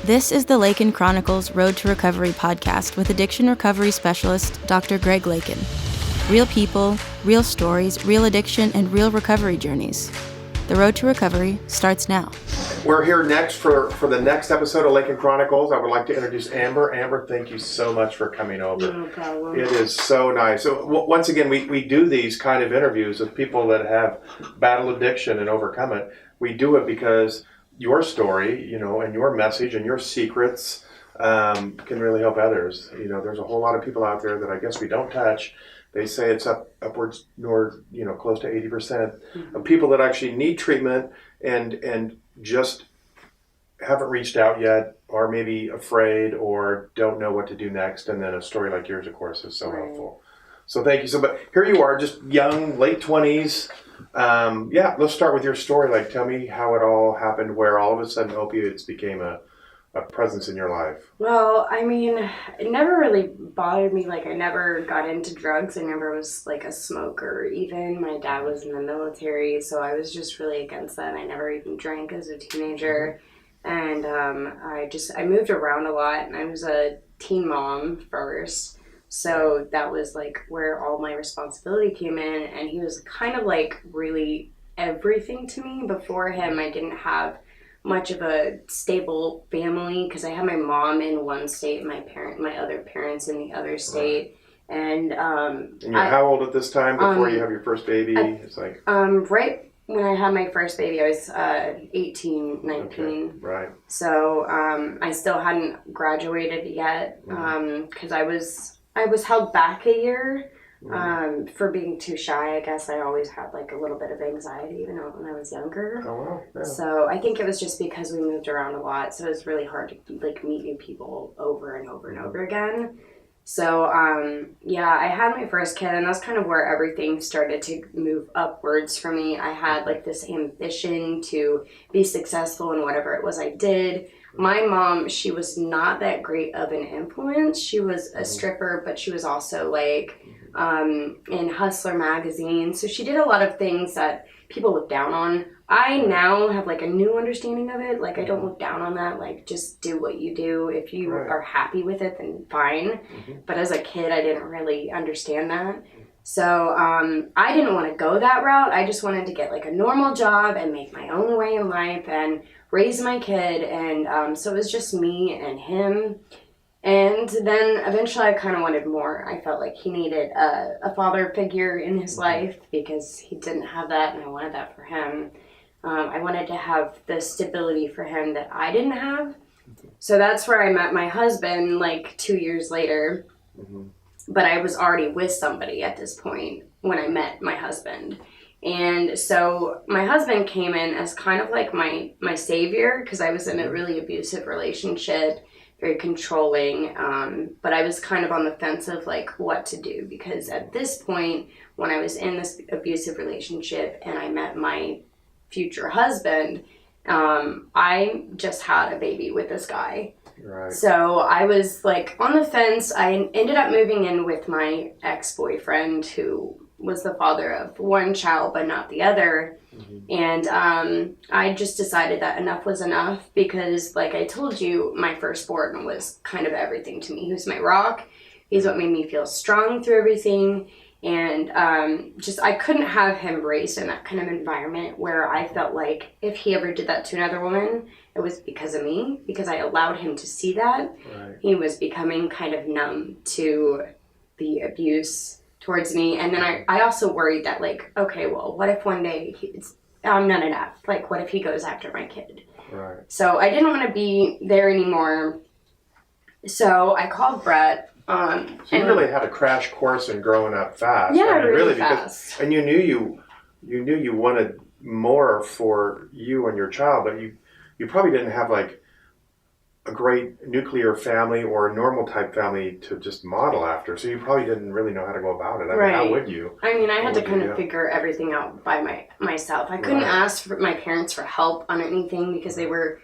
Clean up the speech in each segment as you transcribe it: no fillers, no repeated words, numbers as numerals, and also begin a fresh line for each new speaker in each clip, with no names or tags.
This is the Lakin Chronicles Road to Recovery podcast with addiction recovery specialist Dr. Greg Lakin. Real people, real stories, real addiction, and real recovery journeys. The road to recovery starts now.
We're here next for the next episode of Lakin Chronicles. I would like to introduce Amber. Amber, thank you so much for coming over.
No problem.
It is so nice. So once again, we do these kind of interviews with people that have battled addiction and overcome it. We do it because your story, and your message and your secrets can really help others. There's a whole lot of people out there that I guess we don't touch. They say it's upwards north, close to 80% of people that actually need treatment and just haven't reached out yet, or maybe afraid or don't know what to do next. And then a story like yours, of course, is so helpful. So thank you. So, but here you are, just young, late 20s. Let's start with your story. Like, tell me how it all happened, where all of a sudden opioids became a presence in your life.
Well, I mean, it never really bothered me. Like, I never got into drugs. I never was like a smoker even. My dad was in the military, so I was just really against that. I never even drank as a teenager. And I moved around a lot, and I was a teen mom first. So that was like where all my responsibility came in, and he was kind of like really everything to me. Before him, I didn't have much of a stable family because I had my mom in one state, my other parents in the other state. Right. And
you're how old at this time before you have your first baby? It's like
right when I had my first baby, I was 18, 19.
Okay. Right.
So I still hadn't graduated yet because I was held back a year for being too shy. I guess I always had like a little bit of anxiety even when I was younger.
Oh, wow. Yeah.
So I think it was just because we moved around a lot. So it was really hard to like meet new people over and over and over again. So I had my first kid, and that's kind of where everything started to move upwards for me. I had like this ambition to be successful in whatever it was I did. My mom, she was not that great of an influence. She was a stripper, but she was also like in Hustler magazine. So she did a lot of things that people look down on. I now have like a new understanding of it. Like, I don't look down on that. Like, just do what you do. If you are happy with it, then fine. But as a kid, I didn't really understand that. So I didn't want to go that route. I just wanted to get like a normal job and make my own way in life and raise my kid. And so it was just me and him. And then eventually I kind of wanted more. I felt like he needed a father figure in his life because he didn't have that, and I wanted that for him. I wanted to have the stability for him that I didn't have. So that's where I met my husband like 2 years later. But I was already with somebody at this point when I met my husband. And so my husband came in as kind of like my savior because I was in a really abusive relationship, very controlling. But I was kind of on the fence of like what to do, because at this point when I was in this abusive relationship and I met my future husband, I just had a baby with this guy.
Right.
So I was like on the fence. I ended up moving in with my ex-boyfriend, who was the father of one child but not the other. And I just decided that enough was enough, because like I told you, my firstborn was kind of everything to me. He was my rock. He's what made me feel strong through everything. And I couldn't have him raised in that kind of environment where I felt like if he ever did that to another woman, it was because of me, because I allowed him to see that.
Right. He
was becoming kind of numb to the abuse towards me. And then I also worried that like, okay, well, what if one day I'm not enough? Like, what if he goes after my kid?
Right.
So I didn't want to be there anymore. So I called Brett.
So you really had a crash course in growing up fast.
Yeah, really fast.
And you knew you wanted more for you and your child, but you probably didn't have like a great nuclear family or a normal type family to just model after. So you probably didn't really know how to go about it. I mean, how would you?
I mean, I had to kind of figure everything out by myself. I couldn't ask for my parents for help on anything because they were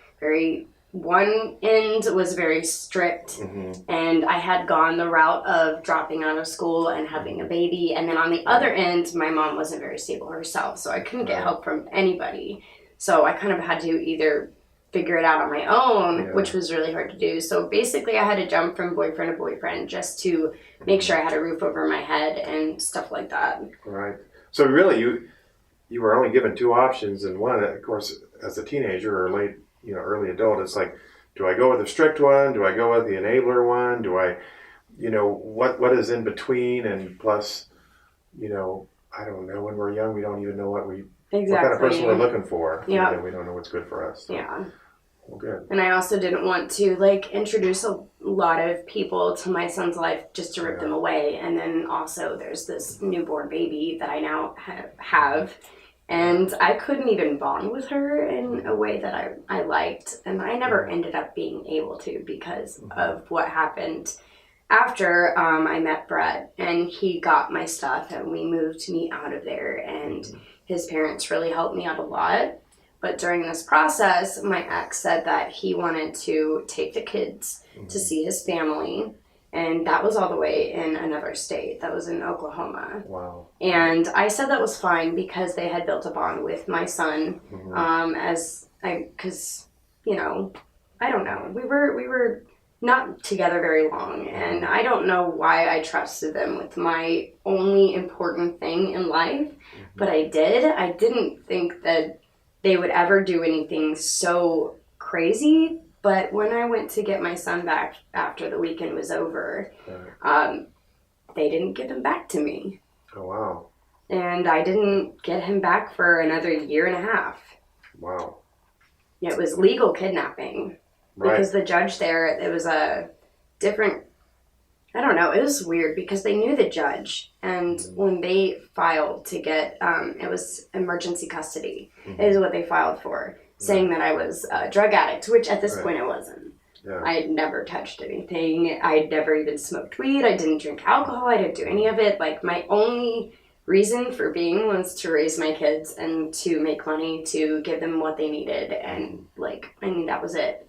one end was very strict, and I had gone the route of dropping out of school and having a baby. And then on the other end, my mom wasn't very stable herself, so I couldn't get help from anybody. So I kind of had to either figure it out on my own,
Yeah.
which was really hard to do. So basically I had to jump from boyfriend to boyfriend just to make sure I had a roof over my head and stuff like that.
Right. So really, you were only given two options, and one, of course, as a teenager or late, early adult, it's like, do I go with the strict one? Do I go with the enabler one? Do I, what is in between? And plus, I don't know. When we're young, we don't even know what kind of person we're looking for.
Yeah.
We don't know what's good for us. So.
Yeah.
Well, good.
And I also didn't want to introduce a lot of people to my son's life just to rip them away. And then also there's this newborn baby that I now have. And I couldn't even bond with her in a way that I liked. And I never ended up being able to because of what happened after I met Brett. And he got my stuff and we moved me out of there. And his parents really helped me out a lot. But during this process, my ex said that he wanted to take the kids to see his family. And that was all the way in another state. That was in Oklahoma.
Wow.
And I said that was fine because they had built a bond with my son. Because, I don't know. We were not together very long. And I don't know why I trusted them with my only important thing in life. But I did. I didn't think that they would ever do anything so crazy. But when I went to get my son back after the weekend was over, they didn't give him back to me.
Oh, wow.
And I didn't get him back for another year and a half.
Wow.
It was legal kidnapping.
Right.
Because the judge there, it was a different, I don't know, it was weird because they knew the judge. And when they filed to get, it was emergency custody, is what they filed for, saying that I was a drug addict, which at this point I wasn't.
Yeah.
I had never touched anything. I'd never even smoked weed. I didn't drink alcohol. I didn't do any of it. My only reason for being was to raise my kids and to make money to give them what they needed. And, that was it.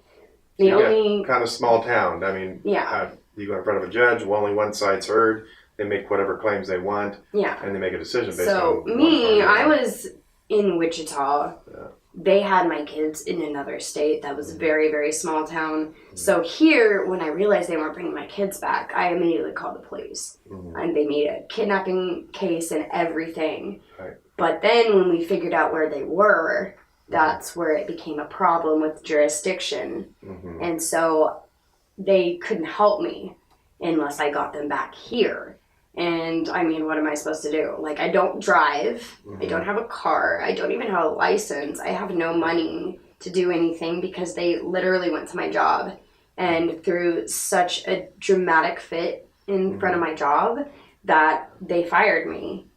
Kind of small town. I mean,
yeah.
You go in front of a judge, only one side's heard. They make whatever claims they want.
Yeah.
And they make a decision based on.
So me, I was in Wichita. Yeah. They had my kids in another state that was a very, very small town. So here, when I realized they weren't bringing my kids back, I immediately called the police. And they made a kidnapping case and everything.
Right.
But then when we figured out where they were, that's where it became a problem with jurisdiction. And so they couldn't help me unless I got them back here. And I mean, what am I supposed to do? I don't drive. I don't have a car. I don't even have a license. I have no money to do anything because they literally went to my job and threw such a dramatic fit in front of my job that they fired me.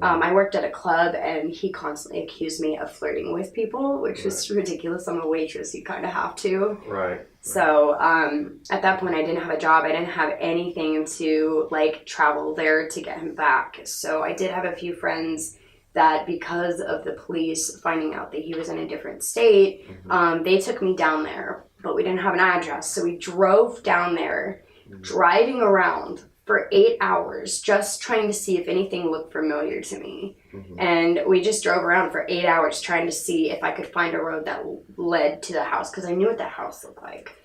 I worked at a club and he constantly accused me of flirting with people, which was ridiculous. I'm a waitress. You kind of have to.
Right.
So at that point, I didn't have a job. I didn't have anything to travel there to get him back. So I did have a few friends that because of the police finding out that he was in a different state, they took me down there. But we didn't have an address. So we drove down there, driving around for 8 hours, just trying to see if anything looked familiar to me. And we just drove around for 8 hours trying to see if I could find a road that led to the house, because I knew what the house looked like.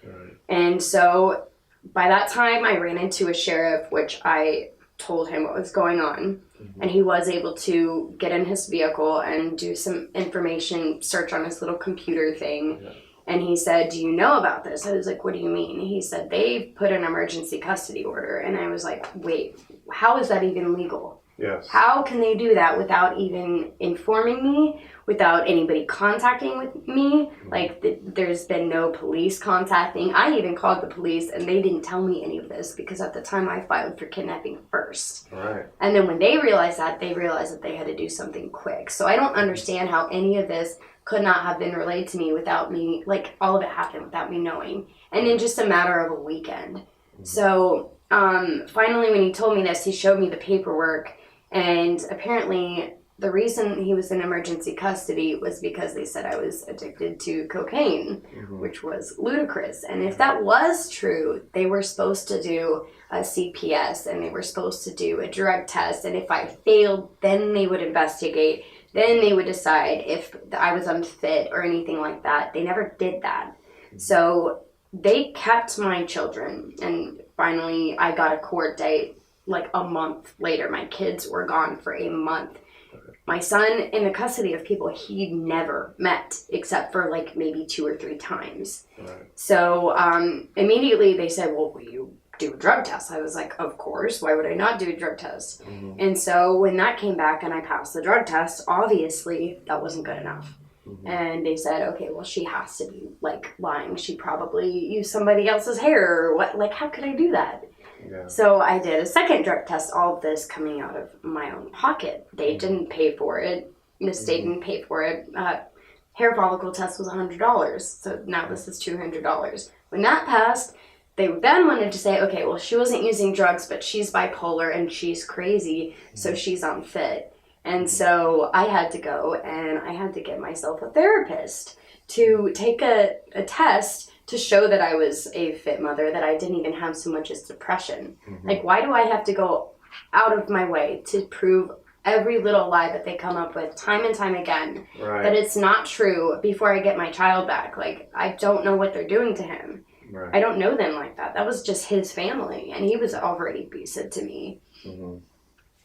And so by that time, I ran into a sheriff, which I told him what was going on. And he was able to get in his vehicle and do some information search on his little computer thing. And he said, do you know about this? I was like, what do you mean? He said, they put an emergency custody order. And I was like, wait, how is that even legal?
Yes.
How can they do that without even informing me, without anybody contacting with me? There's been no police contacting. I even called the police and they didn't tell me any of this because at the time I filed for kidnapping first.
Right.
And then when they realized that they had to do something quick. So I don't understand how any of this could not have been relayed to me without me, all of it happened without me knowing. And in just a matter of a weekend. So finally when he told me this, he showed me the paperwork. And apparently the reason he was in emergency custody was because they said I was addicted to cocaine, which was ludicrous. And if that was true, they were supposed to do a CPS and they were supposed to do a drug test. And if I failed, then they would investigate. Then they would decide if I was unfit or anything like that. They never did that. So they kept my children, and finally I got a court date like a month later. My kids were gone for a month. My son, in the custody of people he'd never met, except for like maybe 2 or 3 times.
Right.
So immediately they said, well, will you do a drug test? I was like, of course. Why would I not do a drug test? Mm-hmm. And so when that came back and I passed the drug test, obviously that wasn't good enough. Mm-hmm. And they said, okay, well, she has to be like lying. She probably used somebody else's hair or what? Like, how could I do that? Yeah. So I did a second drug test, all of this coming out of my own pocket. They didn't pay for it. The state didn't pay for it. Hair follicle test was $100. So now this is $200. When that passed, they then wanted to say, okay, well, she wasn't using drugs, but she's bipolar and she's crazy, so she's unfit. And so I had to go and I had to get myself a therapist to take a test to show that I was a fit mother, that I didn't even have so much as depression. Mm-hmm. Like, why do I have to go out of my way to prove every little lie that they come up with time and time again, that it's not true before I get my child back? Like, I don't know what they're doing to him. Right. I don't know them like that. That was just his family, and he was already abusive to me. Mm-hmm.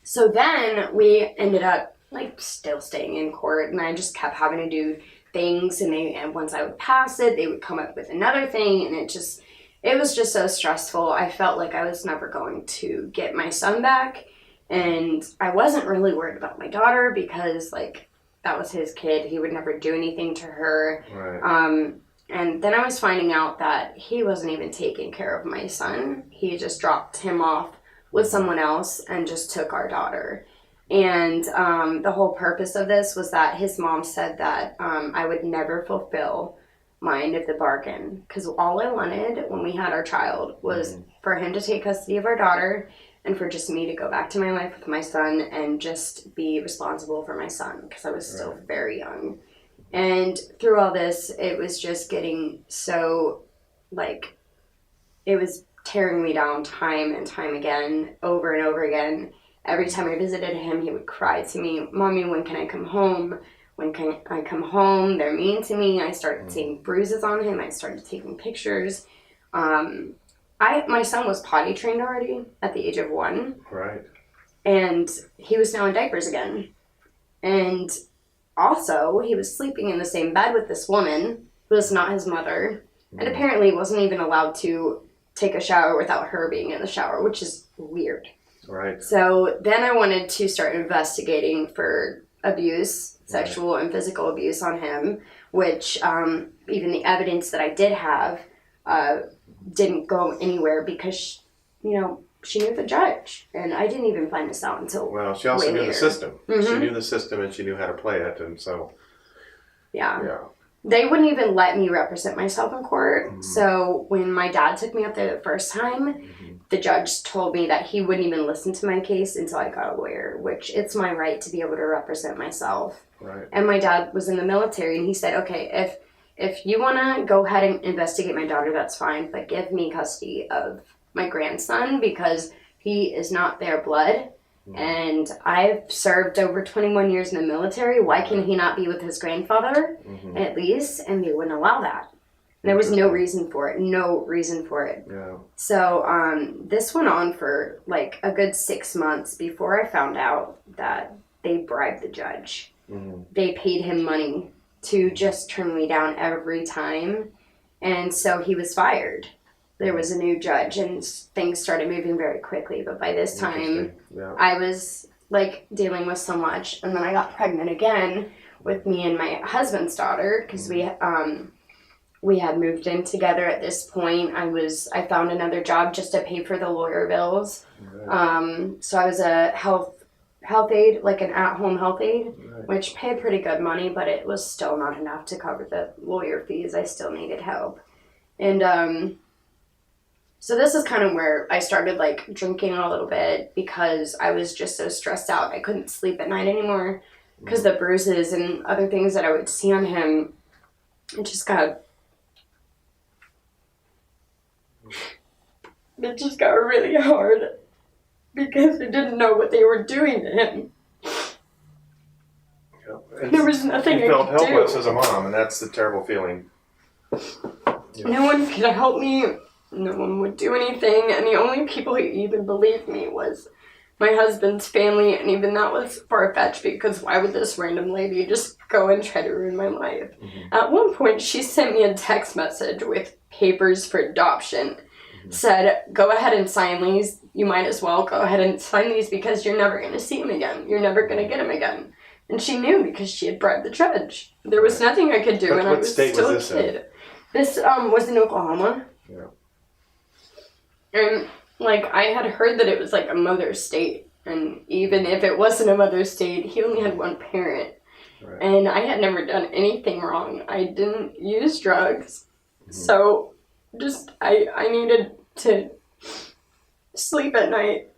So then we ended up, like, still staying in court, and I just kept having to do things, and once I would pass it, they would come up with another thing, and it was just so stressful. I felt like I was never going to get my son back, and I wasn't really worried about my daughter because, like, that was his kid. He would never do anything to her. Right. And then I was finding out that he wasn't even taking care of my son. He just dropped him off with someone else and just took our daughter. And the whole purpose of this was that his mom said that I would never fulfill my end of the bargain. Because all I wanted when we had our child was for him to take custody of our daughter and for just me to go back to my life with my son and just be responsible for my son because I was still very young. And through all this, it was just getting so, like, it was tearing me down time and time again, over and over again. Every time I visited him, he would cry to me, Mommy, when can I come home? When can I come home? They're mean to me. I started seeing bruises on him. I started taking pictures. My son was potty trained already at the age of 1. Right. And he was now in diapers again. And also, he was sleeping in the same bed with this woman who was not his mother, and apparently wasn't even allowed to take a shower without her being in the shower, which is weird. Right. So then I wanted to start investigating for abuse, sexual and physical abuse on him, which even the evidence that I did have didn't go anywhere because, she knew the judge, and I didn't even find this out until
Well, she also knew
later.
The system. Mm-hmm. She knew the system, and she knew how to play it, and so...
Yeah. They wouldn't even let me represent myself in court, so when my dad took me up there the first time, the judge told me that he wouldn't even listen to my case until I got a lawyer, which it's my right to be able to represent myself. Right. And my dad was in the military, and he said, okay, if you want to go ahead and investigate my daughter, that's fine, but give me custody of my grandson because he is not their blood, and I've served over 21 years in the military. Why can he not be with his grandfather at least? And they wouldn't allow that. There was no reason for it. Yeah. So this went on for like a good 6 months before I found out that they bribed the judge. They paid him money to just turn me down every time, and so he was fired. There was a new judge, and things started moving very quickly. But by this time, I was, like, dealing with so much. And then I got pregnant again with me and my husband's daughter because we had moved in together at this point. I found another job just to pay for the lawyer bills. Right. So I was a health aide, like an at-home health aide, which paid pretty good money, but it was still not enough to cover the lawyer fees. I still needed help. And so this is kind of where I started, like, drinking a little bit because I was just so stressed out. I couldn't sleep at night anymore because the bruises and other things that I would see on him, it just got really hard because I didn't know what they were doing to him.
Yep.
There was nothing
you
I
felt
could
helpless
do.
as a mom, and that's the terrible feeling.
No one could help me. No one would do anything, and the only people who even believed me was my husband's family, and even that was far-fetched because why would this random lady just go and try to ruin my life? At one point, she sent me a text message with papers for adoption. Said, go ahead and sign these. You might as well go ahead and sign these because you're never going to see him again. You're never going to get him again. And she knew because she had bribed the judge. There was nothing I could do, and I was still a kid. This was in Oklahoma.
Yeah.
And, like, I had heard that it was, like, a mother state. And even if it wasn't a mother state, he only had one parent.
Right.
And I had never done anything wrong. I didn't use drugs. So, just, I needed to sleep at night.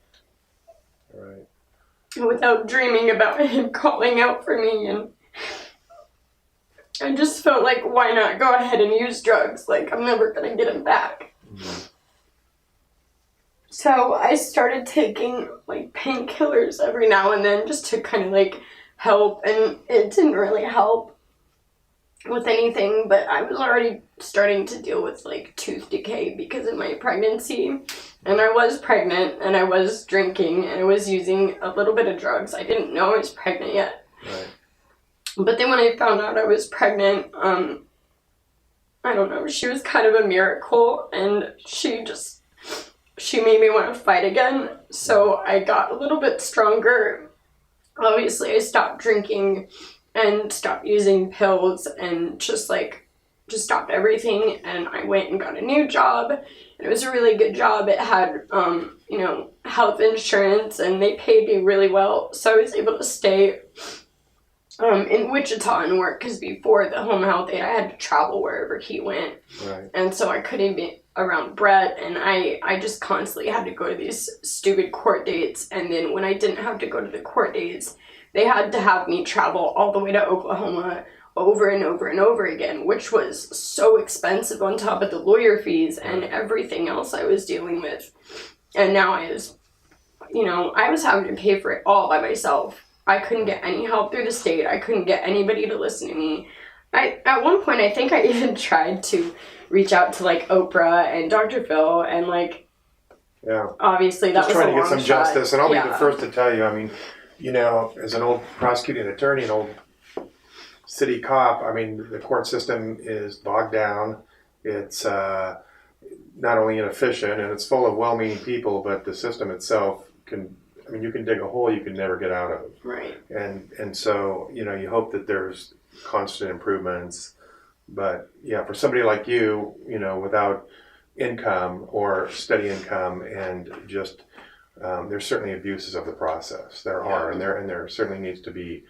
Right.
Without dreaming about him calling out for me. And I just felt like, why not go ahead and use drugs? Like, I'm never going to get him back. So I started taking, like, painkillers every now and then just to kind of, like, help. And it didn't really help with anything, but I was already starting to deal with, like, tooth decay because of my pregnancy. And I was pregnant, and I was drinking, and I was using a little bit of drugs. I didn't know I was pregnant yet.
Right.
But then when I found out I was pregnant, I don't know, she was kind of a miracle, and she made me want to fight again. So I got a little bit stronger. Obviously, I stopped drinking and stopped using pills and just stopped everything. And I went and got a new job. And it was a really good job. It had, health insurance, and they paid me really well. So I was able to stay in Wichita and work, because before the home health aide, I had to travel wherever he went.
Right.
And so I couldn't be around Brett, and I just constantly had to go to these stupid court dates. And then when I didn't have to go to the court dates, they had to have me travel all the way to Oklahoma over and over and over again, which was so expensive on top of the lawyer fees and everything else I was dealing with. And now I was having to pay for it all by myself. I couldn't get any help through the state. I couldn't get anybody to listen to me. At one point, I think I even tried to reach out to, like, Oprah and Dr. Phil, and, like, obviously that was a long shot. Just trying to get some
justice, and I'll be the first to tell you, I mean, as an old prosecuting attorney, an old city cop, I mean, the court system is bogged down. It's not only inefficient, and it's full of well-meaning people, but the system itself you can dig a hole you can never get out of.
Right.
And so, you hope that there's constant improvements. But yeah, for somebody like you, without income or steady income, and just there's certainly abuses of the process. There are, and there certainly needs to be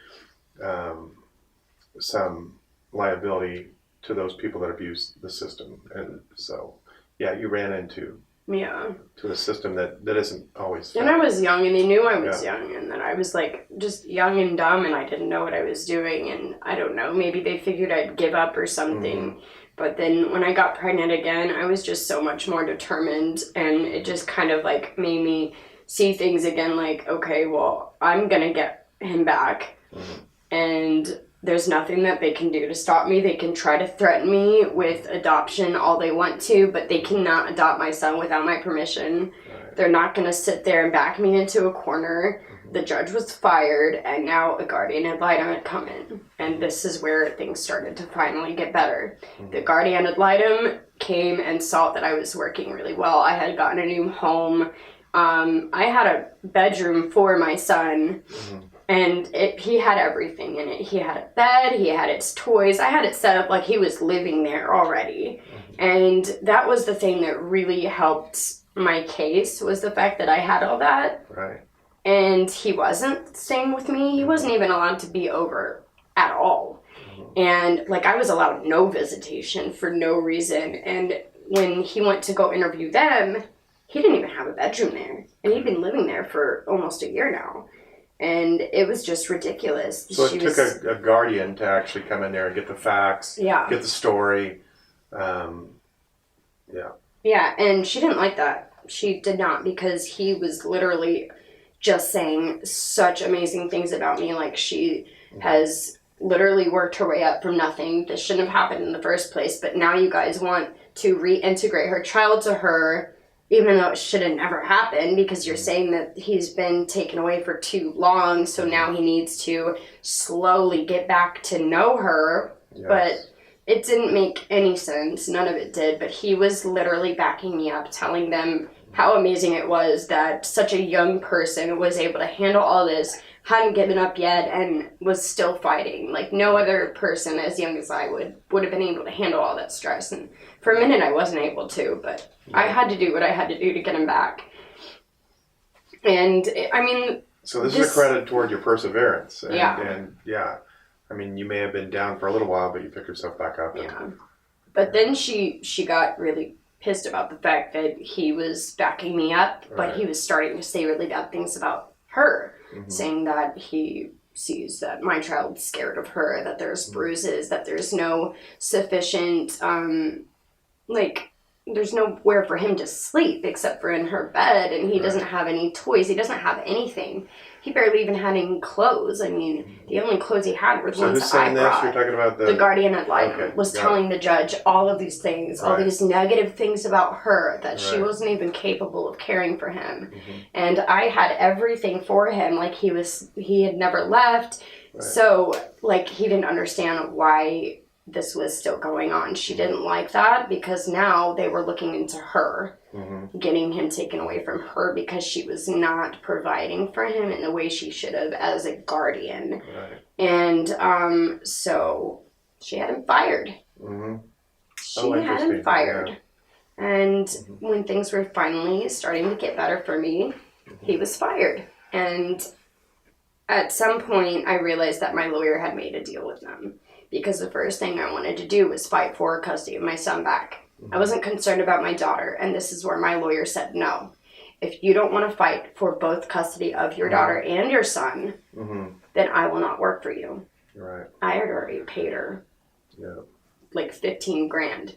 some liability to those people that abuse the system. And so, yeah, you ran into a system that isn't always fair.
And I was young, and they knew I was young, and then I was, like, just young and dumb, and I didn't know what I was doing, and I don't know, maybe they figured I'd give up or something. But then when I got pregnant again, I was just so much more determined, and it just kind of, like, made me see things again, like, okay, well, I'm gonna get him back, and there's nothing that they can do to stop me. They can try to threaten me with adoption all they want to, but they cannot adopt my son without my permission. Right. They're not going to sit there and back me into a corner. The judge was fired, and now a guardian ad litem had come in. And this is where things started to finally get better. The guardian ad litem came and saw that I was working really well. I had gotten a new home. I had a bedroom for my son. And he had everything in it. He had a bed, he had its toys. I had it set up like he was living there already. And that was the thing that really helped my case, was the fact that I had all that.
Right.
And he wasn't staying with me. He wasn't even allowed to be over at all. And, like, I was allowed no visitation for no reason. And when he went to go interview them, he didn't even have a bedroom there. And he'd been living there for almost a year now. And it was just ridiculous.
So it took a guardian to actually come in there and get the facts, get the story.
Yeah, and she didn't like that. She did not, because he was literally just saying such amazing things about me. Like, she has literally worked her way up from nothing. This shouldn't have happened in the first place, but now you guys want to reintegrate her child to her, even though it should have never happened, because you're saying that he's been taken away for too long, so now he needs to slowly get back to know her. Yes. But it didn't make any sense. None of it did. But he was literally backing me up, telling them how amazing it was that such a young person was able to handle all this, hadn't given up yet, and was still fighting. Like, no other person as young as I would have been able to handle all that stress. And for a minute, I wasn't able to, but I had to do what I had to do to get him back. And, I mean...
So this is a credit toward your perseverance. And I mean, you may have been down for a little while, but you picked yourself back up.
But then she got really pissed about the fact that he was backing me up, but he was starting to say really bad things about her, saying that he sees that my child's scared of her, that there's bruises, that there's no sufficient, there's nowhere for him to sleep except for in her bed, and he doesn't have any toys, he doesn't have anything. He barely even had any clothes. I mean, the only clothes he had were the ones that I brought.
You're talking about
the guardian ad litem was telling the judge all of these things, all these negative things about her, that she wasn't even capable of caring for him. And I had everything for him, like he had never left. So, like, he didn't understand why this was still going on. She didn't like that, because now they were looking into her, getting him taken away from her because she was not providing for him in the way she should have as a guardian. And so she had him fired. She had him fired. And when things were finally starting to get better for me, he was fired. And at some point, I realized that my lawyer had made a deal with them, because the first thing I wanted to do was fight for custody of my son back. I wasn't concerned about my daughter, and this is where my lawyer said, no. If you don't want to fight for both custody of your daughter and your son, then I will not work for you. I had already paid her like $15,000.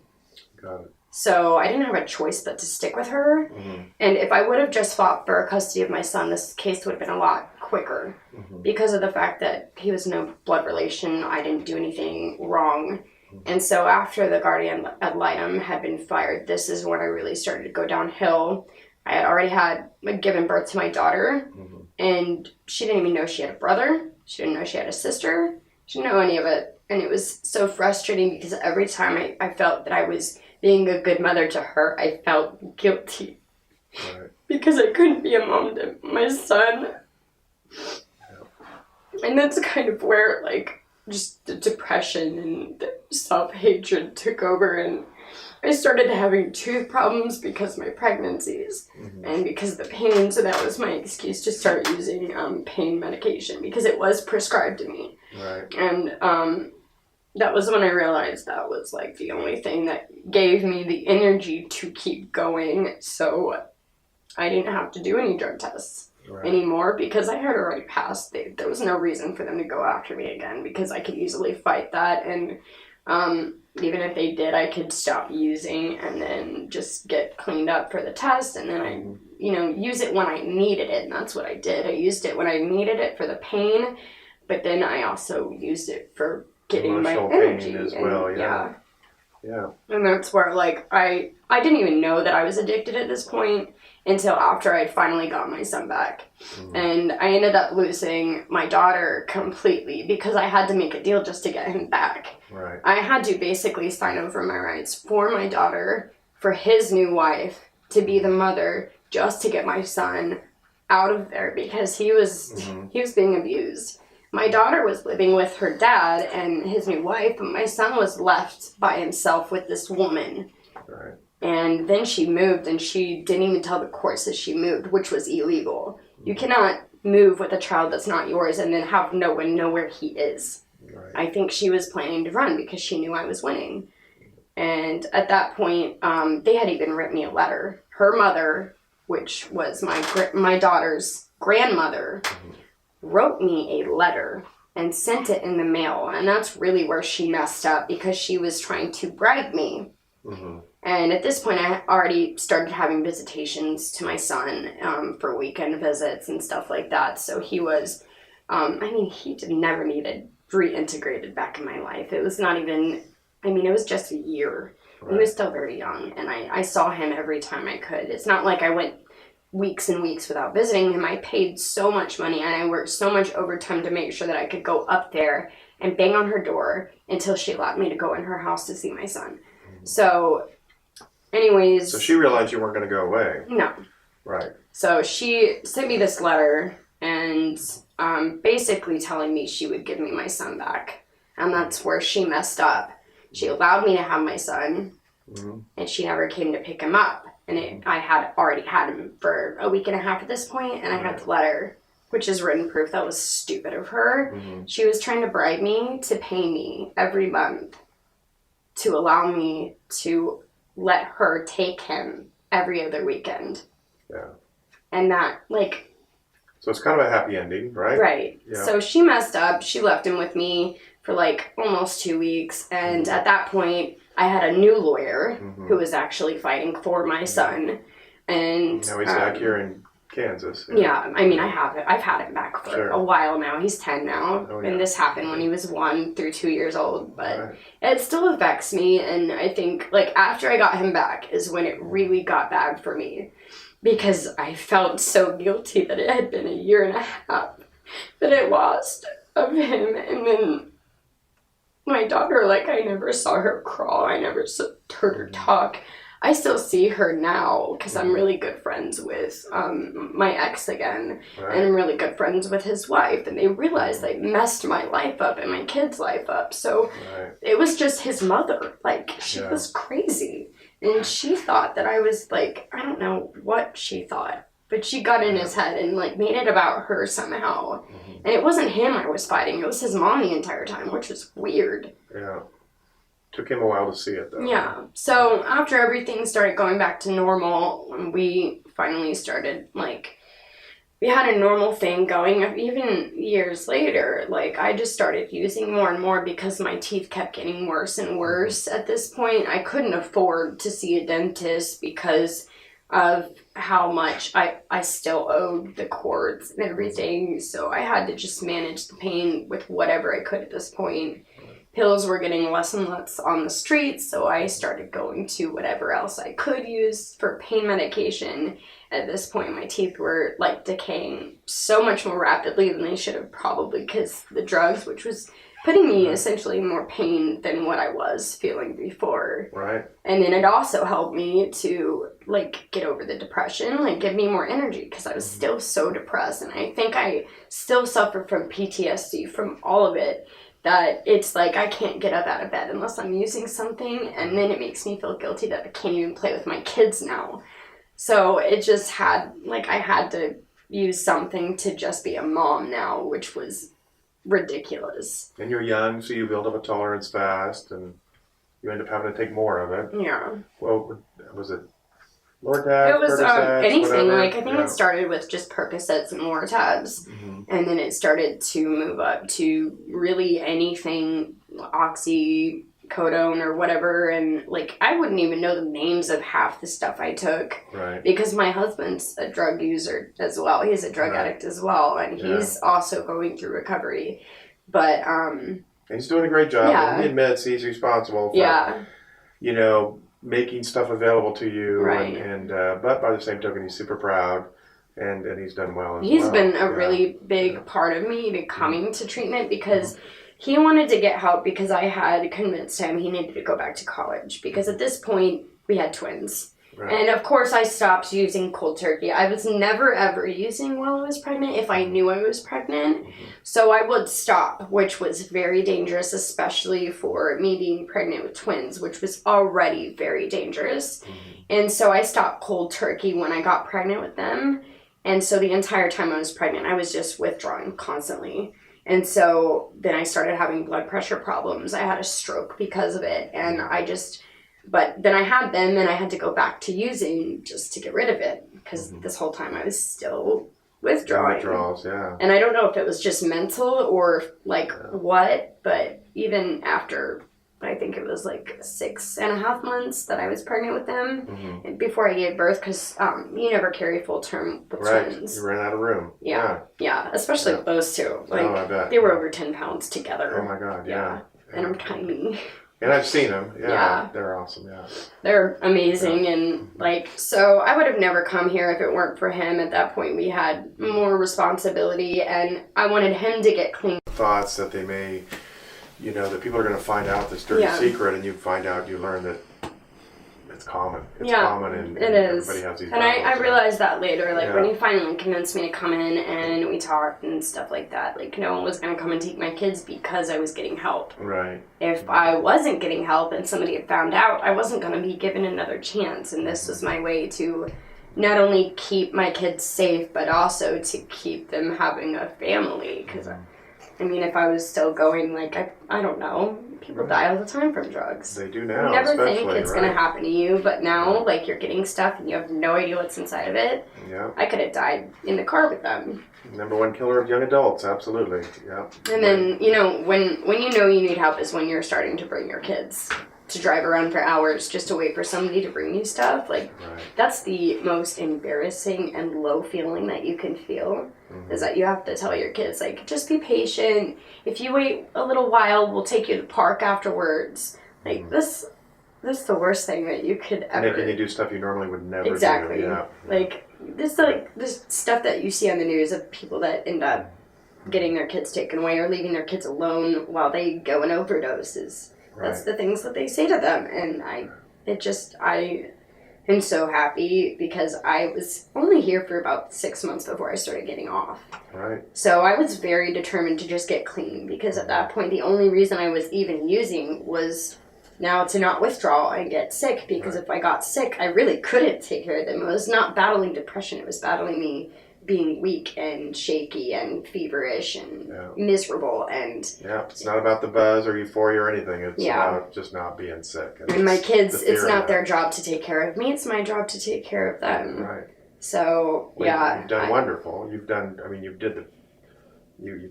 Got it.
So I didn't have a choice but to stick with her. And if I would have just fought for custody of my son, this case would have been a lot quicker, because of the fact that he was no blood relation. I didn't do anything wrong. And so after the guardian ad litem had been fired, this is when I really started to go downhill. I had already given birth to my daughter, and she didn't even know she had a brother. She didn't know she had a sister. She didn't know any of it. And it was so frustrating, because every time I felt that I was being a good mother to her, I felt guilty. Because I couldn't be a mom to my son. And that's kind of where, like, just the depression and the self-hatred took over, and I started having tooth problems because of my pregnancies and because of the pain, so that was my excuse to start using pain medication, because it was prescribed to me. And that was when I realized that was, like, the only thing that gave me the energy to keep going, so I didn't have to do any drug tests anymore, because I had already passed. There was no reason for them to go after me again, because I could easily fight that, and even if they did, I could stop using and then just get cleaned up for the test, and then I use it when I needed it, and that's what I did. I used it when I needed it for the pain, but then I also used it for getting my energy
pain as well.
And that's where, like, I didn't even know that I was addicted at this point until after I'd finally got my son back. And I ended up losing my daughter completely, because I had to make a deal just to get him back. I had to basically sign over my rights for my daughter, for his new wife, to be the mother, just to get my son out of there, because he was being abused. My daughter was living with her dad and his new wife, but my son was left by himself with this woman. And then she moved, and she didn't even tell the courts that she moved, which was illegal. You cannot move with a child that's not yours and then have no one know where he is. I think she was planning to run because she knew I was winning. And at that point, they had even written me a letter. Her mother, which was my daughter's grandmother, wrote me a letter and sent it in the mail. And that's really where she messed up, because she was trying to bribe me. And at this point, I already started having visitations to my son for weekend visits and stuff like that. So he was, he never needed reintegrated back in my life. It was not even, I mean, it was just a year. Right. He was still very young, and I saw him every time I could. It's not like I went weeks and weeks without visiting him. I paid so much money, and I worked so much overtime to make sure that I could go up there and bang on her door until she allowed me to go in her house to see my son. Mm-hmm. So, anyways.
So she realized you weren't going to go away.
No.
Right.
So she sent me this letter and basically telling me she would give me my son back. And that's where she messed up. She allowed me to have my son, mm-hmm. and she never came to pick him up. And I had already had him for a week and a half at this point, and I had the letter, which is written proof that was stupid of her. Mm-hmm. She was trying to bribe me to pay me every month to allow me to let her take him every other weekend. Yeah. And that, like...
So it's kind of a happy ending, right?
Right. Yeah. So she messed up. She left him with me for like almost 2 weeks. And at that point, I had a new lawyer mm-hmm. who was actually fighting for my son. And
now he's back here in Kansas.
Yeah, I mean, I've had him back for a while now. He's 10 now. Oh, yeah. And this happened when he was 1 through 2 years old. But it still affects me. And I think, like, after I got him back is when it really got bad for me. Because I felt so guilty that it had been a year and a half that I lost of him. And then my daughter, like, I never saw her crawl. I never heard her talk. I still see her now because I'm really good friends with my ex again. Right. And I'm really good friends with his wife. And they realized they messed my life up and my kid's life up. So it was just his mother. Like, she was crazy. And she thought that I was, like, I don't know what she thought. But she got in his head and, like, made it about her somehow. Mm-hmm. And it wasn't him I was fighting. It was his mom the entire time, which was weird.
Yeah. Took him a while to see it, though.
Yeah. So after everything started going back to normal, we finally started, like, we had a normal thing going. Even years later, like, I just started using more and more because my teeth kept getting worse and worse. At this point, I couldn't afford to see a dentist because of how much I still owed the cords and everything. So I had to just manage the pain with whatever I could at this point. Pills were getting less and less on the streets, so I started going to whatever else I could use for pain medication. At this point, my teeth were, like, decaying so much more rapidly than they should have probably because the drugs, which was putting me essentially in more pain than what I was feeling before.
Right.
And then it also helped me to, like, get over the depression, like, give me more energy because I was still so depressed. And I think I still suffer from PTSD from all of it. That it's like I can't get up out of bed unless I'm using something, and then it makes me feel guilty that I can't even play with my kids now. So it just had, like, I had to use something to just be a mom now, which was ridiculous.
And you're young, so you build up a tolerance fast, and you end up having to take more of it.
Yeah.
Well, was it Lortabs?
It was anything.
Whatever?
Like, I think it started with just Percocets and Lortabs, and then it started to move up to really anything, oxycodone or whatever, and, like, I wouldn't even know the names of half the stuff I took.
Right.
Because my husband's a drug user as well. He's a drug addict as well, and he's also going through recovery. But,
he's doing a great job.
Yeah.
He admits he's responsible for, you know, making stuff available to you,
right.
and but by the same token, he's super proud, and he's done well as well.
He's been a really big part of me to coming to treatment because he wanted to get help because I had convinced him he needed to go back to college because at this point we had twins. Right. And of course I stopped using cold turkey. I was never ever using while I was pregnant if I knew I was pregnant. So I would stop, which was very dangerous, especially for me being pregnant with twins, which was already very dangerous. And so I stopped cold turkey when I got pregnant with them. And so the entire time I was pregnant, I was just withdrawing constantly. And so then I started having blood pressure problems. I had a stroke because of it. And but then I had them and I had to go back to using just to get rid of it because this whole time I was still withdrawing.
Withdrawals, yeah.
And I don't know if it was just mental or, like, what, but even after, I think it was like 6.5 months that I was pregnant with them and before I gave birth, because you never carry full term with twins.
You ran out of room.
Yeah, especially with those two. Like,
I bet.
they were over 10 pounds together.
Oh my God, yeah.
And I'm tiny.
And I've seen them. Yeah. They're awesome,
They're amazing. And like, so I would have never come here if it weren't for him. At that point, we had more responsibility and I wanted him to get clean.
Thoughts that they may, that people are going to find out this dirty secret, and you learn that it's common. It's common, and
it is.
Everybody has these
and
battles,
I realized that later, like when he finally convinced me to come in and we talked and stuff like that, like no one was going to come and take my kids because I was getting help.
Right.
If I wasn't getting help and somebody had found out, I wasn't going to be given another chance, and this was my way to not only keep my kids safe, but also to keep them having a family, because I mean, if I was still going, like, I don't know, people die all the time from drugs.
They do now,
you never
especially,
think it's going to happen to you, but now, like, you're getting stuff and you have no idea what's inside of it.
Yeah.
I could have died in the car with them.
Number one killer of young adults, absolutely, yeah.
And then, when you know you need help is when you're starting to bring your kids to drive around for hours just to wait for somebody to bring you stuff. Like, that's the most embarrassing and low feeling that you can feel, is that you have to tell your kids, like, just be patient. If you wait a little while, we'll take you to the park afterwards. Like, this is the worst thing that you could ever...
Making you do stuff you normally would never
exactly.
do. Yeah.
Like, this stuff that you see on the news of people that end up getting their kids taken away or leaving their kids alone while they go and overdose is... That's the things that they say to them, and I am so happy because I was only here for about 6 months before I started getting off.
Right.
So I was very determined to just get clean, because at that point the only reason I was even using was now to not withdraw and get sick, because if I got sick, I really couldn't take care of them. It was not battling depression, it was battling me being weak and shaky and feverish and miserable, and
it's not about the buzz or euphoria or anything. It's about just not being sick.
And my kids, it's not their job to take care of me, it's my job to take care of them.
Right.
So
you've done wonderful. You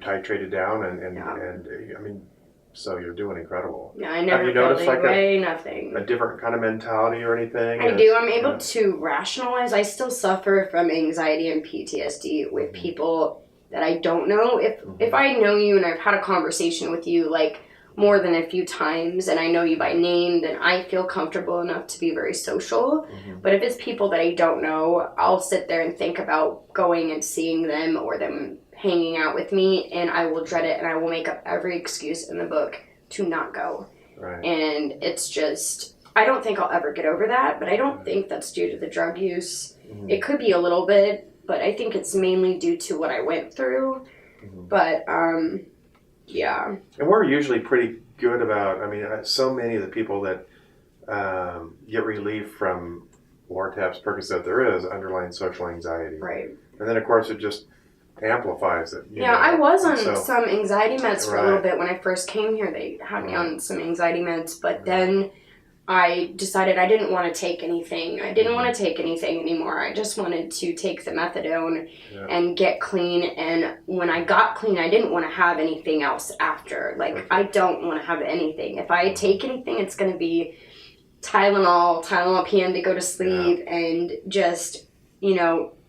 titrated down and I mean, so you're doing incredible.
Yeah, I never
noticed
nothing.
A different kind of mentality or anything?
I do. I'm able to rationalize. I still suffer from anxiety and PTSD with people that I don't know. If I know you and I've had a conversation with you like more than a few times and I know you by name, then I feel comfortable enough to be very social. But if it's people that I don't know, I'll sit there and think about going and seeing them or them hanging out with me, and I will dread it, and I will make up every excuse in the book to not go.
Right.
And it's just, I don't think I'll ever get over that, but I don't think that's due to the drug use. It could be a little bit, but I think it's mainly due to what I went through. But, yeah.
And we're usually pretty good about, I mean, so many of the people that get relief from Lortabs, Percocet, there is underlying social anxiety.
Right.
And then, of course, it just amplifies it.
I was on some anxiety meds for a little bit when I first came here. They had me on some anxiety meds, but then I decided I didn't want to take anything. I didn't want to take anything anymore. I just wanted to take the methadone and get clean. And when I got clean, I didn't want to have anything else after. Like, I don't want to have anything. If I take anything, it's going to be Tylenol PM to go to sleep, and just,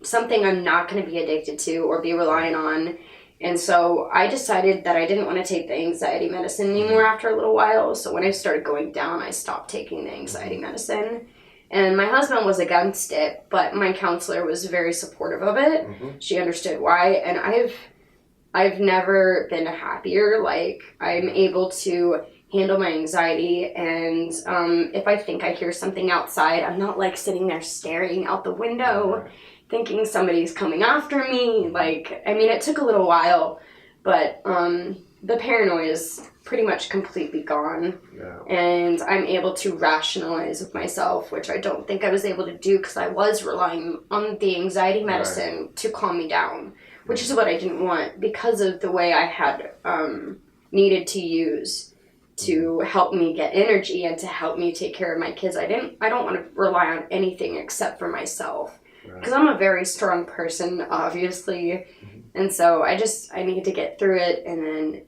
something I'm not going to be addicted to or be relying on. And so I decided that I didn't want to take the anxiety medicine anymore after a little while. So when I started going down, I stopped taking the anxiety medicine. And my husband was against it, but my counselor was very supportive of it. She understood why, and I've never been happier. Like, I'm able to handle my anxiety, and if I think I hear something outside, I'm not like sitting there staring out the window thinking somebody's coming after me. Like, I mean, it took a little while, but the paranoia is pretty much completely gone. And I'm able to rationalize with myself, which I don't think I was able to do because I was relying on the anxiety medicine to calm me down, which is what I didn't want because of the way I had needed to use to help me get energy and to help me take care of my kids. I don't want to rely on anything except for myself. Because I'm a very strong person, obviously, and so I need to get through it, and then,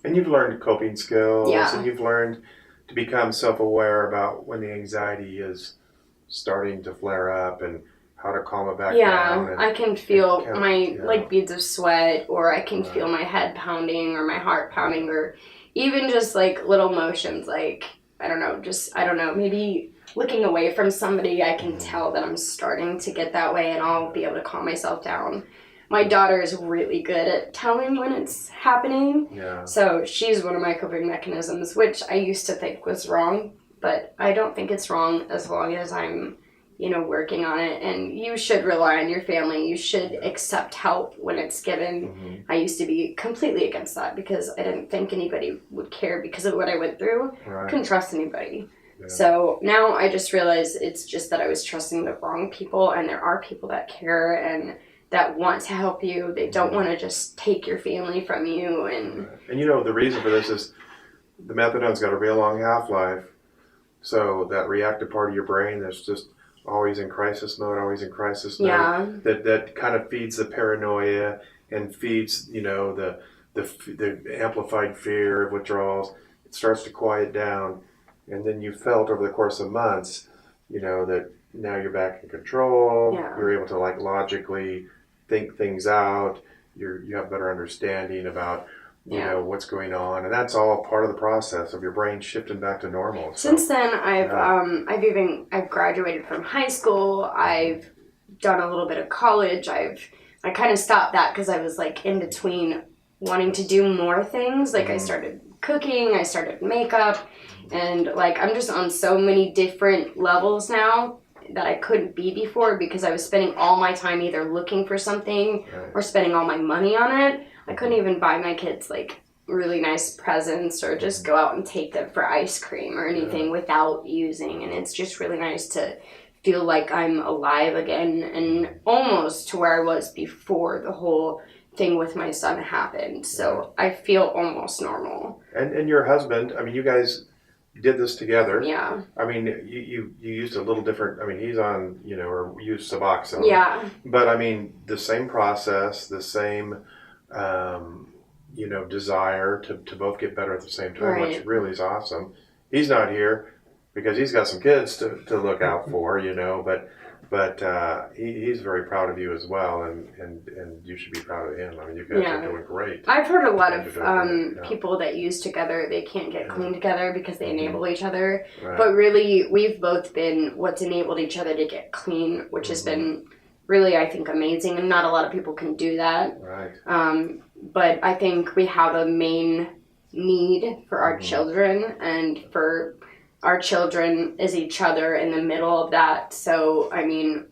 And you've learned coping skills, and you've learned to become self-aware about when the anxiety is starting to flare up and how to calm it back down.
Yeah, I can feel my
yeah.
like beads of sweat, or I can
Right.
feel my head pounding or my heart pounding, or even just like little motions like I don't know, maybe looking away from somebody, I can tell that I'm starting to get that way, and I'll be able to calm myself down. My daughter is really good at telling when it's happening.
Yeah.
So she's one of my coping mechanisms, which I used to think was wrong, but I don't think it's wrong as long as I'm, working on it. And you should rely on your family. You should accept help when it's given. I used to be completely against that because I didn't think anybody would care because of what I went through.
Right.
Couldn't trust anybody. Yeah. So now I just realize it's just that I was trusting the wrong people, and there are people that care and that want to help you. They don't want to just take your family from you. And
the reason for this is the methadone's got a real long half-life. So that reactive part of your brain that's just always in crisis mode, that kind of feeds the paranoia and feeds, the amplified fear of withdrawals. It starts to quiet down. And then you felt over the course of months, that now you're back in control. Yeah. You're able to logically think things out. You have better understanding about what's going on, and that's all part of the process of your brain shifting back to normal.
Since then, I've graduated from high school. I've done a little bit of college. I kind of stopped that because I was in between wanting to do more things. I started cooking, I started makeup, and I'm just on so many different levels now that I couldn't be before because I was spending all my time either looking for something or spending all my money on it. I couldn't even buy my kids really nice presents or just go out and take them for ice cream or anything without using. And it's just really nice to feel like I'm alive again and almost to where I was before the whole thing with my son happened. So I feel almost normal.
And your husband, you guys did this together.
Yeah.
You used a little different, he's on, or used Suboxone.
Yeah.
But the same process, the same, desire to both get better at the same time, which really is awesome. He's not here because he's got some kids to look out for, but he's very proud of you as well, and you should be proud of him. You guys are doing great.
I've heard a lot of people that use together, they can't get clean together because they enable each other. Right. But really, we've both been what's enabled each other to get clean, which has been really, I think, amazing. And not a lot of people can do that.
Right.
But I think we have a main need for our children, and for our children is each other in the middle of that. So,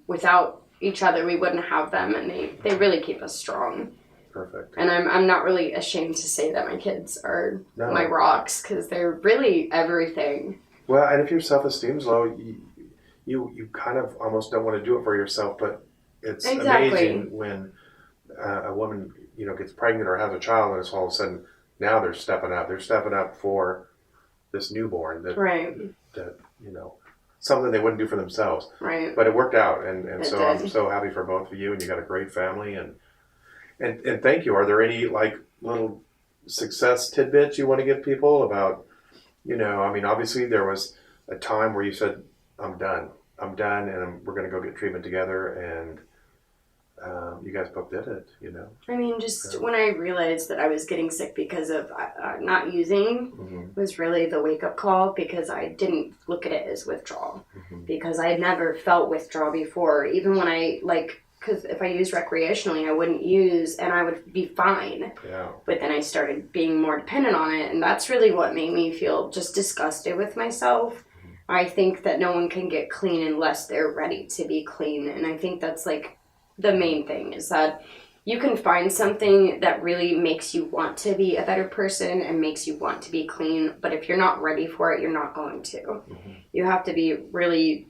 without each other, we wouldn't have them, and they really keep us strong.
Perfect.
And I'm not really ashamed to say that my kids are my rocks, because they're really everything.
Well, and if your self-esteem's low, you kind of almost don't want to do it for yourself, but it's amazing when a woman, gets pregnant or has a child, and it's all of a sudden, now they're stepping up. They're stepping up for this newborn that something they wouldn't do for themselves.
Right.
But it worked out, and so I'm so happy for both of you, and you got a great family, and thank you. Are there any little success tidbits you want to give people about, obviously there was a time where you said, I'm done, and we're going to go get treatment together, and you guys both did it,
When I realized that I was getting sick because of not using was really the wake-up call, because I didn't look at it as withdrawal, because I had never felt withdrawal before. Even when I, because if I used recreationally, I wouldn't use, and I would be fine.
Yeah.
But then I started being more dependent on it, and that's really what made me feel just disgusted with myself. I think that no one can get clean unless they're ready to be clean, and I think that's, the main thing is that you can find something that really makes you want to be a better person and makes you want to be clean, but if you're not ready for it, you're not going to. You have to be really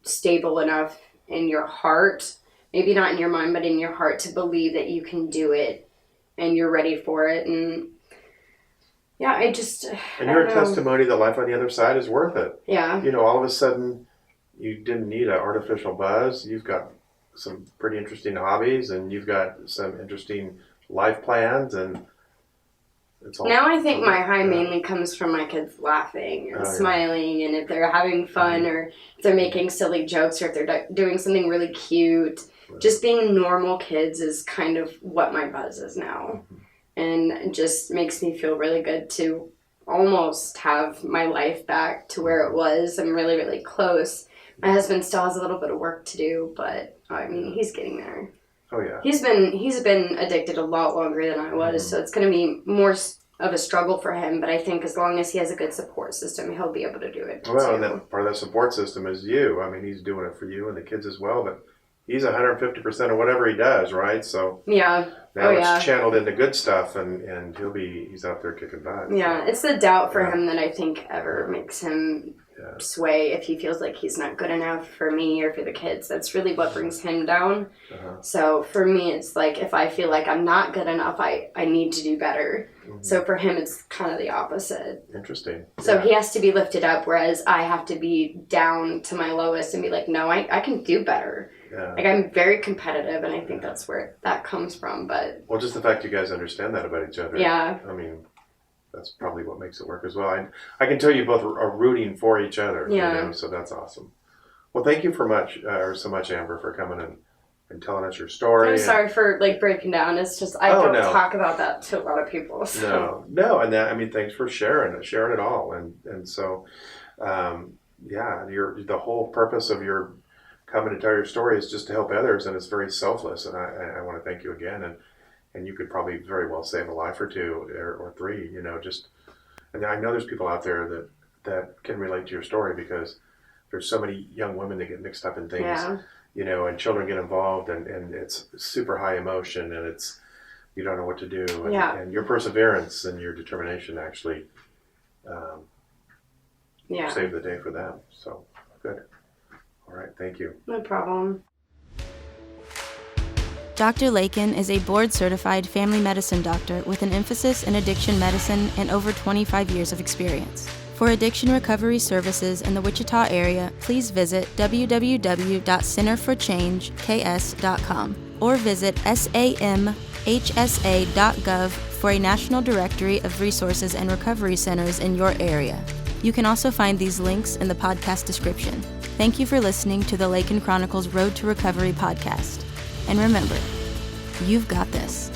stable enough in your heart, maybe not in your mind, but in your heart, to believe that you can do it and you're ready for it. And yeah, And
you're a testimony that life on the other side is worth it.
Yeah.
All of a sudden, you didn't need an artificial buzz. You've got some pretty interesting hobbies, and you've got some interesting life plans, and It's all
Now I think my high mainly comes from my kids laughing and smiling, and if they're having fun, or if they're making silly jokes, or if they're doing something really cute. Just being normal kids is kind of what my buzz is now. And it just makes me feel really good to almost have my life back to where it was. I'm really, really close. My husband still has a little bit of work to do, but I mean, he's getting there.
Oh yeah.
He's been addicted a lot longer than I was, so it's going to be more of a struggle for him. But I think as long as he has a good support system, he'll be able to do it.
Well,
too.
and that part of that support system is you. I mean, he's doing it for you and the kids as well, but he's 150% of whatever he does, right? So
yeah.
now it's channeled into good stuff, and he's out there kicking butt.
Yeah, it's the doubt for him that I think ever makes him sway if he feels like he's not good enough for me or for the kids. That's really what brings him down. So for me, it's like if I feel like I'm not good enough, I need to do better. So for him, it's kind of the opposite.
Interesting.
So he has to be lifted up, whereas I have to be down to my lowest and be like, no, I can do better.
Yeah.
Like, I'm very competitive, and I think that's where that comes from. But
well, just the fact you guys understand that about each other.
Yeah.
I mean, that's probably what makes it work as well. I can tell you both are rooting for each other.
Yeah.
You know, so that's awesome. Well, thank you so much, Amber, for coming and telling us your story.
I'm sorry for breaking down. It's just I don't talk about that to a lot of people. So.
No, and thanks for sharing it all, and so, the whole purpose of your coming to tell your story is just to help others, and it's very selfless. And I want to thank you again, and you could probably very well save a life or two or three. You know, and I know there's people out there that can relate to your story because there's so many young women that get mixed up in things.
Yeah.
You know, and children get involved, and it's super high emotion, and you don't know what to do. And your perseverance and your determination actually saved the day for them. So, good. All right, thank you.
No problem.
Dr. Lakin is a board-certified family medicine doctor with an emphasis in addiction medicine and over 25 years of experience. For addiction recovery services in the Wichita area, please visit www.centerforchangeks.com or visit samhsa.gov for a national directory of resources and recovery centers in your area. You can also find these links in the podcast description. Thank you for listening to the Lakin Chronicles Road to Recovery podcast. And remember, you've got this.